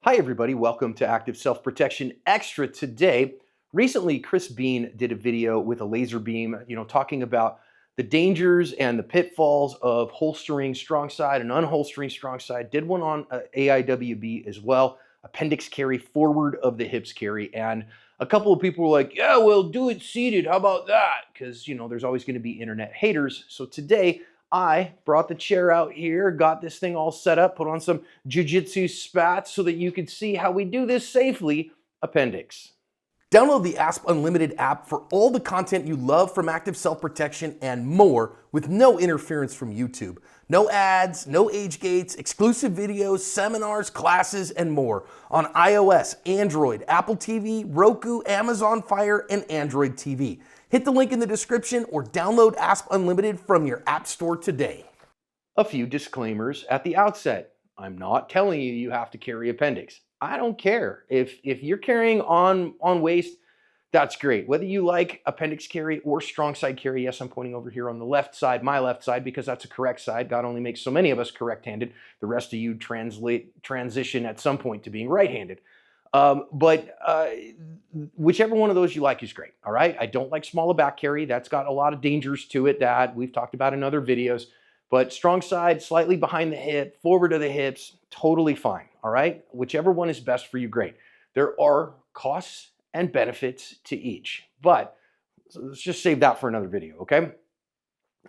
Hi everybody, welcome to Active Self-Protection Extra today. Recently, Chris Bean did a video with a laser beam, talking about the dangers and the pitfalls of holstering strong side and unholstering strong side. Did one on AIWB as well, appendix carry, forward of the hips carry. And a couple of people were like, yeah, well, do it seated. How about that? Because, there's always going to be internet haters. So today, I brought the chair out here, got this thing all set up, put on some jiu-jitsu spats so that you could see how we do this safely. Appendix. Download the ASP Unlimited app for all the content you love from Active Self-Protection and more with no interference from YouTube. No ads, no age gates, exclusive videos, seminars, classes, and more on iOS, Android, Apple TV, Roku, Amazon Fire, and Android TV. Hit the link in the description or download ASP Unlimited from your app store today. A few disclaimers at the outset. I'm not telling you you have to carry appendix. I don't care. If you're carrying on waist, that's great. Whether you like appendix carry or strong side carry, yes, I'm pointing over here on the left side, my left side, because that's a correct side. God only makes so many of us correct-handed. The rest of you transition at some point to being right-handed. Whichever one of those you like is great, all right? I don't like smaller back carry. That's got a lot of dangers to it that we've talked about in other videos. But strong side, slightly behind the hip, forward of the hips, totally fine, all right? Whichever one is best for you, great. There are costs and benefits to each, but let's just save that for another video, okay?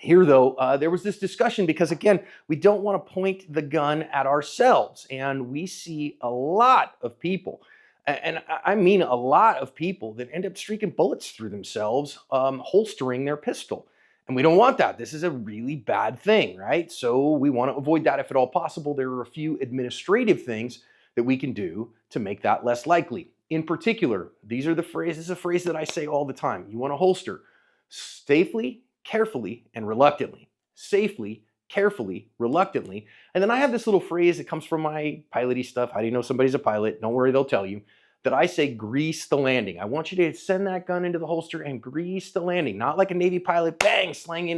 Here, though, there was this discussion because, again, we don't want to point the gun at ourselves, and we see a lot of people, and I mean a lot of people that end up streaking bullets through themselves holstering their pistol. And we don't want that. This is a really bad thing, right? So we want to avoid that if at all possible. There are a few administrative things that we can do to make that less likely. In particular, this is a phrase that I say all the time. You want to holster safely, carefully, and reluctantly. Safely, carefully, reluctantly. And then I have this little phrase that comes from my piloty stuff. How do you know somebody's a pilot? Don't worry, they'll tell you. That I say grease the landing. I want you to send that gun into the holster and grease the landing. Not like a Navy pilot, bang, slamming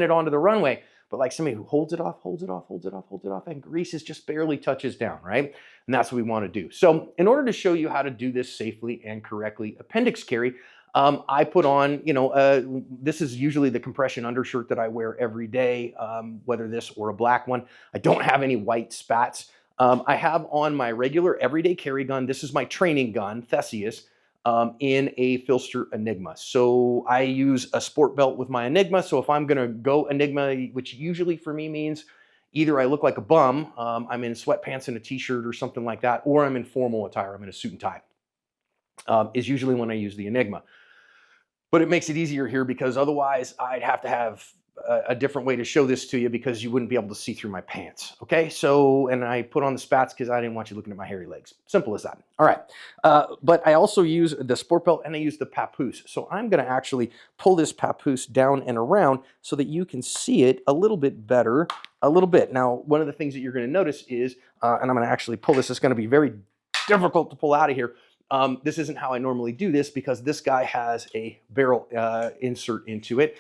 it onto the runway, but like somebody who holds it off, and greases just barely touches down, right? And that's what we want to do. So in order to show you how to do this safely and correctly, appendix carry, I put on, this is usually the compression undershirt that I wear every day, whether this or a black one. I don't have any white spats. I have on my regular everyday carry gun. This is my training gun, Theseus, in a Filster Enigma. So I use a sport belt with my Enigma. So if I'm going to go Enigma, which usually for me means either I look like a bum, I'm in sweatpants and a t-shirt or something like that, or I'm in formal attire, I'm in a suit and tie, is usually when I use the Enigma. But it makes it easier here because otherwise I'd have to have a different way to show this to you because you wouldn't be able to see through my pants. Okay, so, and I put on the spats because I didn't want you looking at my hairy legs. Simple as that. All right, but I also use the sport belt and I use the papoose. So I'm going to actually pull this papoose down and around so that you can see it a little bit better, a little bit. Now, one of the things that you're going to notice is, and I'm going to actually pull this, it's going to be very difficult to pull out of here. This isn't how I normally do this because this guy has a barrel insert into it.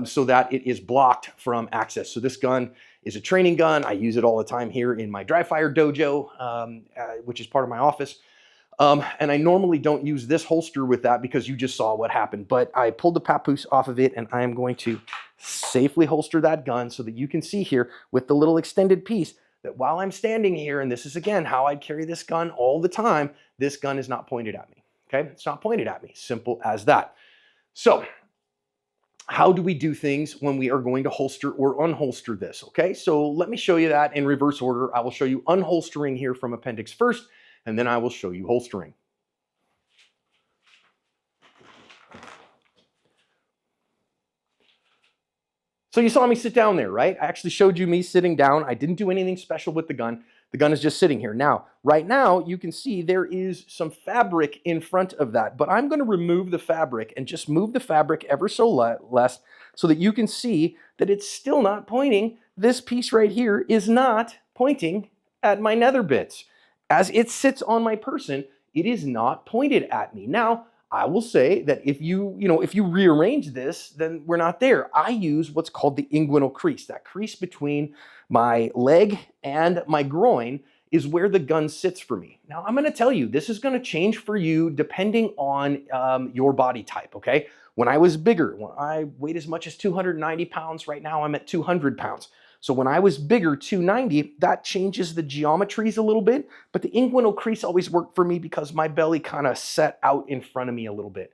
So that it is blocked from access. So this gun is a training gun. I use it all the time here in my dry fire dojo, which is part of my office. And I normally don't use this holster with that because you just saw what happened. But I pulled the papoose off of it and I am going to safely holster that gun so that you can see here with the little extended piece that while I'm standing here, and this is again how I'd carry this gun all the time, this gun is not pointed at me. Okay, it's not pointed at me. Simple as that. So how do we do things when we are going to holster or unholster this? Okay, so let me show you that in reverse order. I will show you unholstering here from appendix first, and then I will show you holstering. So you saw me sit down there, right? I actually showed you me sitting down. I didn't do anything special with the gun. The gun is just sitting here. Now, right now, you can see there is some fabric in front of that, but I'm going to remove the fabric and just move the fabric ever so less so that you can see that it's still not pointing. This piece right here is not pointing at my nether bits. As it sits on my person, it is not pointed at me. Now, I will say that if you rearrange this, then we're not there. I use what's called the inguinal crease, that crease between my leg and my groin is where the gun sits for me. Now, I'm gonna tell you, this is gonna change for you depending on your body type, okay? When I was bigger, when I weighed as much as 290 pounds, right now I'm at 200 pounds. So when I was bigger, 290, that changes the geometries a little bit, but the inguinal crease always worked for me because my belly kind of set out in front of me a little bit.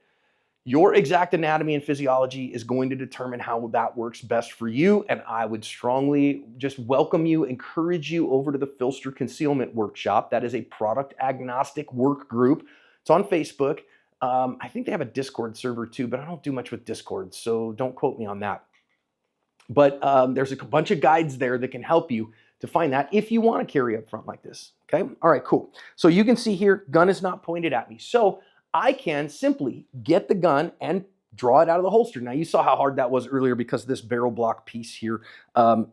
Your exact anatomy and physiology is going to determine how that works best for you, and I would strongly just welcome you, encourage you over to the Filster Concealment Workshop. That is a product agnostic work group. It's on Facebook. I think they have a Discord server too, but I don't do much with Discord, so don't quote me on that. But there's a bunch of guides there that can help you to find that if you want to carry up front like this, okay? All right, cool. So you can see here, gun is not pointed at me. So I can simply get the gun and draw it out of the holster. Now you saw how hard that was earlier because this barrel block piece here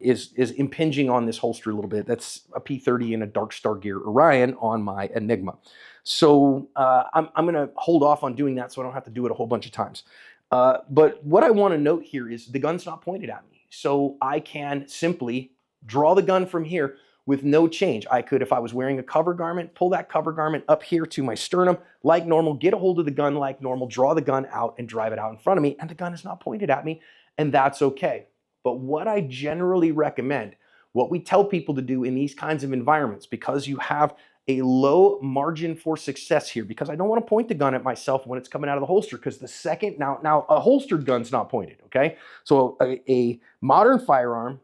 is impinging on this holster a little bit. That's a P30 and a Dark Star Gear Orion on my Enigma. So I'm gonna hold off on doing that so I don't have to do it a whole bunch of times. But what I wanna note here is the gun's not pointed at me. So I can simply draw the gun from here with no change. I could, if I was wearing a cover garment, pull that cover garment up here to my sternum like normal, get a hold of the gun like normal, draw the gun out and drive it out in front of me, and the gun is not pointed at me, and that's okay. But what I generally recommend, what we tell people to do in these kinds of environments, because you have a low margin for success here, because I don't want to point the gun at myself when it's coming out of the holster, because the second, now a holstered gun's not pointed, okay? So a modern firearm,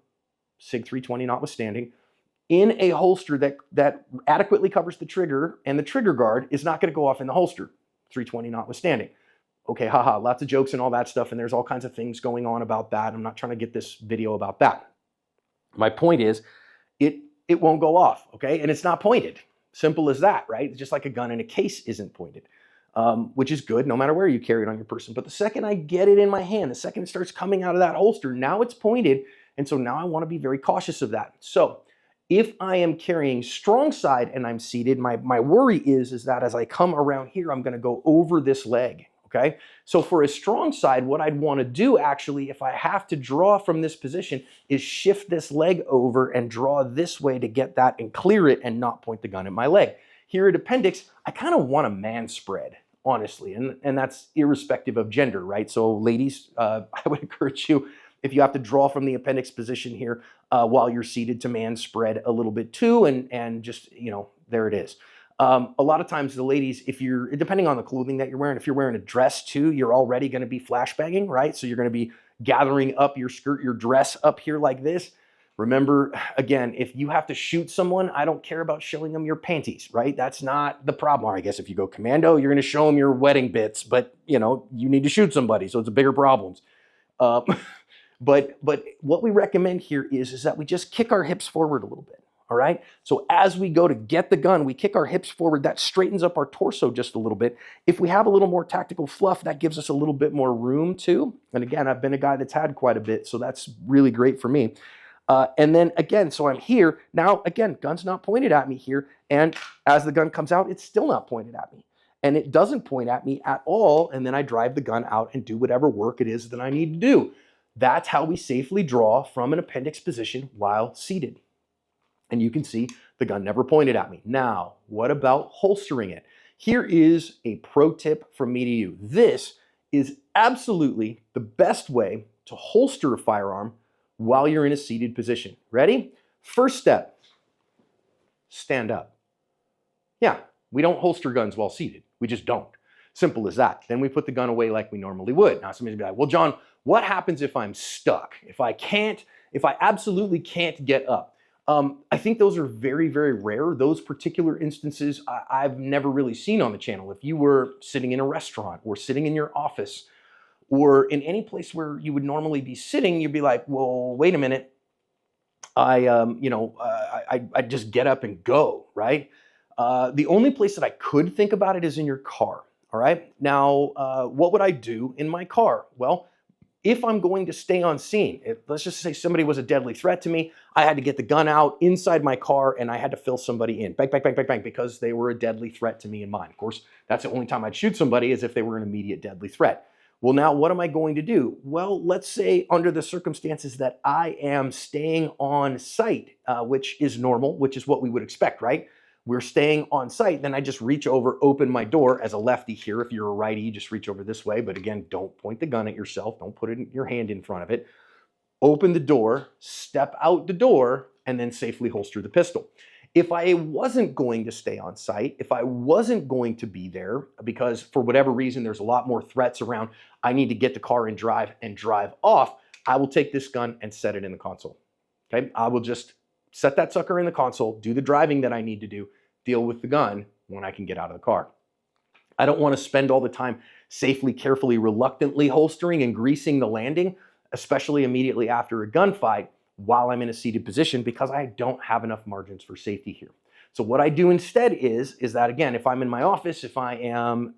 SIG 320 notwithstanding, in a holster that adequately covers the trigger and the trigger guard is not going to go off in the holster, 320 notwithstanding. Okay, haha, lots of jokes and all that stuff, and there's all kinds of things going on about that. I'm not trying to get this video about that. My point is, it won't go off, okay? And it's not pointed. Simple as that, right? It's just like a gun in a case isn't pointed, which is good no matter where you carry it on your person. But the second I get it in my hand, the second it starts coming out of that holster, now it's pointed, and so now I want to be very cautious of that. So if I am carrying strong side and I'm seated, my worry is that as I come around here, I'm going to go over this leg, okay? So for a strong side, what I'd want to do actually, if I have to draw from this position, is shift this leg over and draw this way to get that and clear it and not point the gun at my leg. Here at Appendix, I kind of want a man spread, honestly, and that's irrespective of gender, right? So ladies, I would encourage you, if you have to draw from the Appendix position here while you're seated, to man spread a little bit too, and just, you know, there it is. A lot of times the ladies, if you're, depending on the clothing that you're wearing, if you're wearing a dress too, you're already going to be flashbanging, right? So you're going to be gathering up your skirt, your dress up here like this. Remember, again, if you have to shoot someone, I don't care about showing them your panties, right? That's not the problem. Or I guess if you go commando, you're going to show them your wedding bits, but you know, you need to shoot somebody, so it's a bigger problem. But what we recommend here is that we just kick our hips forward a little bit, all right? So as we go to get the gun, we kick our hips forward. That straightens up our torso just a little bit. If we have a little more tactical fluff, that gives us a little bit more room too. And again, I've been a guy that's had quite a bit, so that's really great for me. And then again, so I'm here. Now, again, gun's not pointed at me here. And as the gun comes out, it's still not pointed at me. And it doesn't point at me at all. And then I drive the gun out and do whatever work it is that I need to do. That's how we safely draw from an Appendix position while seated. And you can see the gun never pointed at me. Now, what about holstering it? Here is a pro tip from me to you. This is absolutely the best way to holster a firearm while you're in a seated position. Ready? First step, stand up. Yeah, we don't holster guns while seated. We just don't. Simple as that. Then we put the gun away like we normally would. Now somebody's be like, well, John, what happens if I'm stuck? If I absolutely can't get up? I think those are very, very rare. Those particular instances I've never really seen on the channel. If you were sitting in a restaurant or sitting in your office or in any place where you would normally be sitting, you'd be like, well, wait a minute. I just get up and go, right? The only place that I could think about it is in your car. All right. Now, what would I do in my car? Well, if I'm going to stay on scene, let's just say somebody was a deadly threat to me, I had to get the gun out inside my car and I had to fill somebody in, bang, bang, bang, bang, bang, because they were a deadly threat to me and mine. Of course, that's the only time I'd shoot somebody is if they were an immediate deadly threat. Well, now what am I going to do? Well, let's say under the circumstances that I am staying on site, which is normal, which is what we would expect, right? We're staying on site, then I just reach over, open my door as a lefty here. If you're a righty, you just reach over this way. But again, don't point the gun at yourself. Don't put your hand in front of it. Open the door, step out the door, and then safely holster the pistol. If I wasn't going to stay on site, if I wasn't going to be there because for whatever reason there's a lot more threats around, I need to get the car and drive off, I will take this gun and set it in the console. Okay, I will just set that sucker in the console, do the driving that I need to do, deal with the gun when I can get out of the car. I don't want to spend all the time safely, carefully, reluctantly holstering and greasing the landing, especially immediately after a gunfight, while I'm in a seated position because I don't have enough margins for safety here. So what I do instead is that, again, if I'm in my office, if I am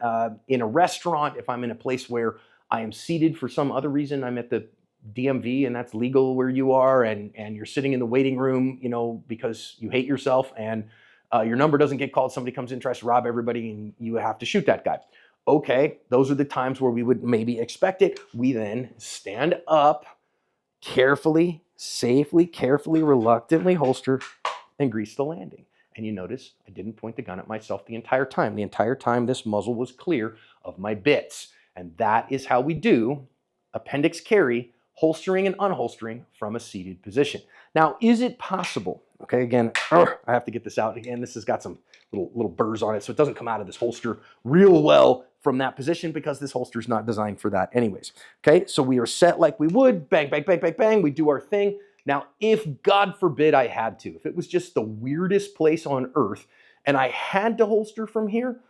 in a restaurant, if I'm in a place where I am seated for some other reason, I'm at the DMV and that's legal where you are, and you're sitting in the waiting room, you know, because you hate yourself and your number doesn't get called, somebody comes in, tries to rob everybody, and you have to shoot that guy. Okay, those are the times where we would maybe expect it. We then stand up, carefully, safely, carefully, reluctantly holster and grease the landing. And you notice I didn't point the gun at myself the entire time. The entire time this muzzle was clear of my bits. And that is how we do appendix carry, holstering and unholstering from a seated position. Now, is it possible? Okay, again, I have to get this out again. This has got some little burrs on it, so it doesn't come out of this holster real well from that position because this holster is not designed for that anyways. Okay, so we are set like we would, bang, bang, bang, bang, bang, we do our thing. Now, if God forbid I had to, if it was just the weirdest place on earth and I had to holster from here,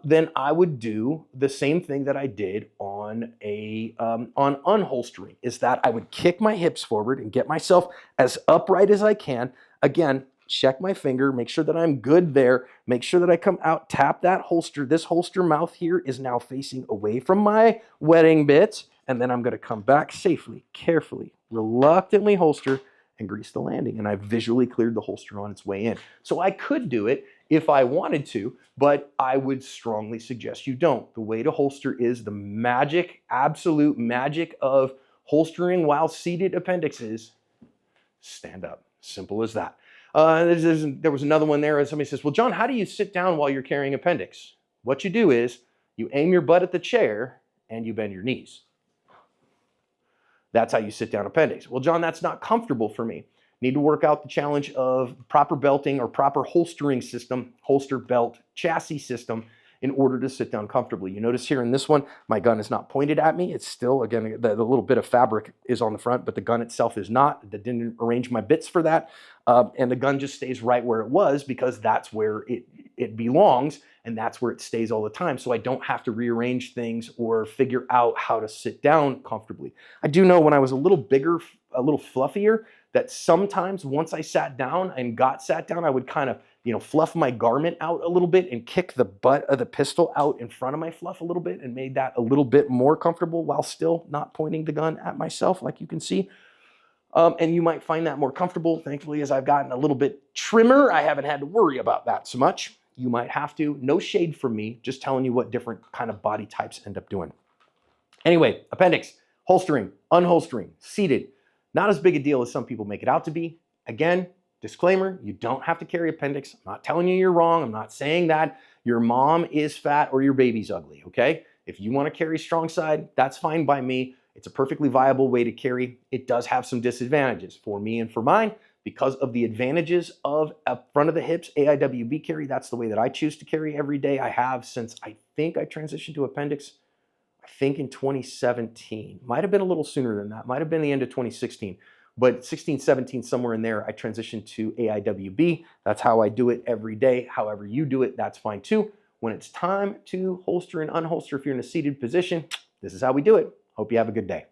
then I would do the same thing that I did on unholstering, is that I would kick my hips forward and get myself as upright as I can. Again, check my finger, make sure that I'm good there, make sure that I come out, tap that holster. This holster mouth here is now facing away from my wedding bits, and then I'm gonna come back safely, carefully, reluctantly holster and grease the landing. And I visually cleared the holster on its way in. So I could do it if I wanted to, but I would strongly suggest you don't. The way to holster is the magic, absolute magic of holstering while seated appendixes. Stand up, simple as that. There was another one there, and somebody says, well, John, how do you sit down while you're carrying appendix? What you do is you aim your butt at the chair and you bend your knees. That's how you sit down appendix. Well, John, that's not comfortable for me. Need to work out the challenge of proper belting or proper holstering system, holster belt chassis system, in order to sit down comfortably. You notice here in this one, my gun is not pointed at me. It's still, again, the little bit of fabric is on the front, but the gun itself is not. I didn't arrange my bits for that. And the gun just stays right where it was because that's where it belongs and that's where it stays all the time. So I don't have to rearrange things or figure out how to sit down comfortably. I do know when I was a little bigger, a little fluffier, that sometimes once I sat down and got sat down, I would kind of, fluff my garment out a little bit and kick the butt of the pistol out in front of my fluff a little bit and made that a little bit more comfortable while still not pointing the gun at myself, like you can see. And you might find that more comfortable. Thankfully, as I've gotten a little bit trimmer, I haven't had to worry about that so much. You might have to. No shade from me, just telling you what different kind of body types end up doing. Anyway, appendix, holstering, unholstering, seated. Not as big a deal as some people make it out to be. Again, disclaimer, you don't have to carry appendix. I'm not telling you you're wrong. I'm not saying that your mom is fat or your baby's ugly, okay? If you want to carry strong side, that's fine by me. It's a perfectly viable way to carry. It does have some disadvantages for me and for mine. Because of the advantages of up front of the hips, AIWB carry, that's the way that I choose to carry every day. I have since I think I transitioned to appendix, I think in 2017. Might have been a little sooner than that. Might have been the end of 2016. But 16, 17, somewhere in there, I transitioned to AIWB. That's how I do it every day. However you do it, that's fine too. When it's time to holster and unholster, if you're in a seated position, this is how we do it. Hope you have a good day.